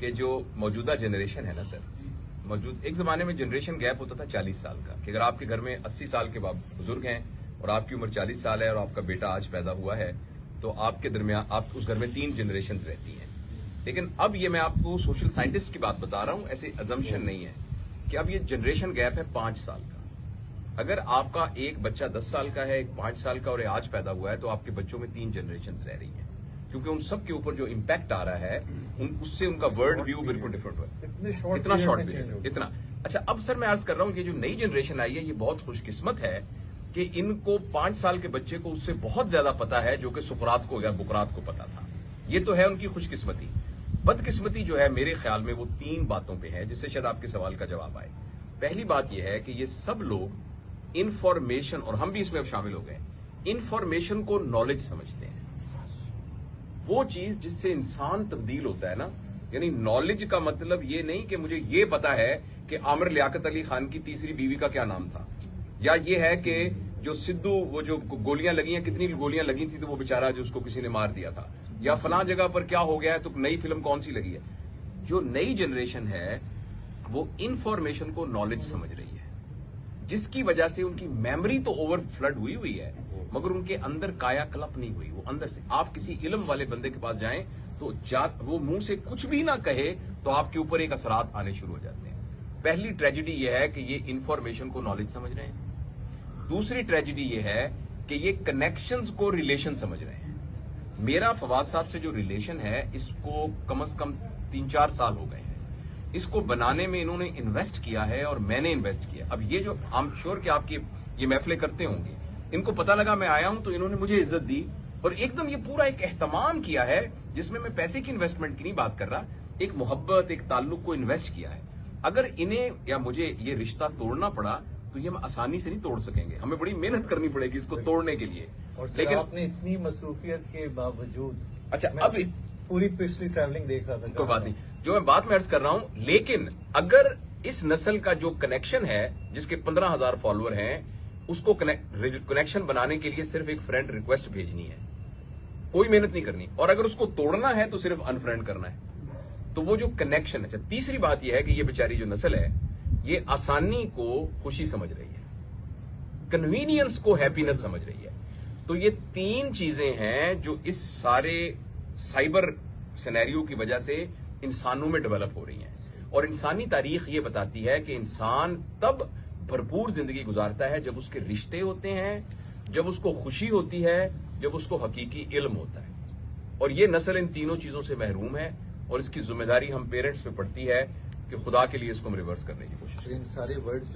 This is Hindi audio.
कि जो मौजूदा जनरेशन है ना सर, एक जमाने में जनरेशन गैप होता था 40 साल का, कि अगर आपके घर में 80 साल के बुजुर्ग हैं और आपकी उम्र 40 साल है और आपका बेटा आज पैदा हुआ है, तो आपके दरमियान आप उस घर में 3 जनरेशन रहती हैं। लेकिन अब ये मैं आपको सोशल साइंटिस्ट की बात बता रहा हूं, ऐसे अजम्पशन नहीं है कि अब ये जनरेशन गैप है 5 साल का। अगर आपका एक बच्चा 10 साल का है, एक 5 साल का और आज पैदा हुआ है, तो आपके बच्चों में 3 जनरेशन रह रही हैं, क्योंकि उन सब के ऊपर जो इम्पैक्ट आ रहा है उससे उनका वर्ल्ड व्यू बिल्कुल डिफरेंट हुआ है। इतना शॉर्ट पीरियड, इतना। अच्छा, अब सर मैं अर्ज कर रहा हूं कि जो नई जनरेशन आई है ये बहुत खुशकिस्मत है कि इनको 5 साल के बच्चे को उससे बहुत ज्यादा पता है जो कि सुकरात को या बुकरात को पता था। ये तो है उनकी खुशकिस्मती। बदकिस्मती जो है मेरे ख्याल में वो 3 बातों पे है, जिससे शायद आपके सवाल का जवाब आए। पहली बात यह है कि ये सब लोग इंफॉर्मेशन, और हम भी इसमें अब शामिल हो गए, इंफॉर्मेशन को नॉलेज समझते हैं। वो चीज जिससे इंसान तब्दील होता है ना, यानी नॉलेज का मतलब ये नहीं कि मुझे ये पता है कि आमिर लियाकत अली खान की तीसरी बीवी का क्या नाम था, या ये है कि जो सिद्धू वो जो गोलियां लगी हैं, कितनी गोलियां लगी थी तो वो बेचारा जो उसको किसी ने मार दिया था, या फलां जगह पर क्या हो गया है तो नई फिल्म कौन सी लगी है। जो नई जनरेशन है वो इंफॉर्मेशन को नॉलेज समझ रही है, जिसकी वजह से उनकी मेमोरी तो ओवरफ्लड हुई है, मगर उनके अंदर कायाकल्प नहीं हुई। वो अंदर से, आप किसी इल्म वाले बंदे के पास जाएं तो वो मुंह से कुछ भी ना कहे तो आपके ऊपर एक असरात आने शुरू हो जाते हैं। पहली ट्रेजेडी यह है कि ये इंफॉर्मेशन को नॉलेज समझ रहे हैं। दूसरी ट्रेजेडी यह है कि ये कनेक्शंस को रिलेशन समझ रहे हैं। मेरा फवाद साहब से जो रिलेशन है इसको कम से कम 3-4 साल हो गए हैं। इसको बनाने में इन्होंने इन्वेस्ट किया है और मैंने इन्वेस्ट किया। अब ये जो आई एम श्योर कि आपकी ये महफिलें करते होंगे, इनको पता लगा मैं आया हूं तो इन्होंने मुझे इज्जत दी और एकदम ये पूरा एक एहतमाम किया है, जिसमें मैं पैसे की इन्वेस्टमेंट की नहीं बात कर रहा, एक मोहब्बत, एक ताल्लुक को इन्वेस्ट किया है। अगर इन्हें या मुझे ये रिश्ता तोड़ना पड़ा तो ये हम आसानी से नहीं तोड़ सकेंगे, हमें बड़ी मेहनत करनी पड़ेगी इसको तोड़ने के लिए। लेकिन आपने इतनी मसरूफियत के बावजूद, अच्छा अब पूरी पिछली ट्रैवलिंग देख रहा था, कोई बात नहीं, जो मैं बात में अर्ज कर रहा हूं, लेकिन अगर इस नस्ल का जो कनेक्शन है, जिसके 15,000 फॉलोअर हैं, उसको कनेक्शन बनाने के लिए सिर्फ एक फ्रेंड रिक्वेस्ट भेजनी है, कोई मेहनत नहीं करनी, और अगर उसको तोड़ना है तो सिर्फ अनफ्रेंड करना है। तो वो जो कनेक्शन है। तीसरी बात यह है कि ये बेचारी जो नस्ल है ये आसानी को खुशी समझ रही है, कन्वीनियंस को हैप्पीनेस समझ रही है। तो ये 3 चीजें हैं जो इस सारे साइबर सिनेरियो की वजह से इंसानों में डेवलप हो रही हैं। और इंसानी तारीख ये बताती है कि इंसान तब भरपूर जिंदगी गुजारता है जब उसके रिश्ते होते हैं, जब उसको खुशी होती है, जब उसको हकीकी इल्म होता है। और ये नस्ल इन तीनों चीजों से महरूम है और इसकी जिम्मेदारी हम पेरेंट्स पे पड़ती है कि खुदा के लिए इसको हम रिवर्स करने की कोशिश करें। इन सारे वर्ड्स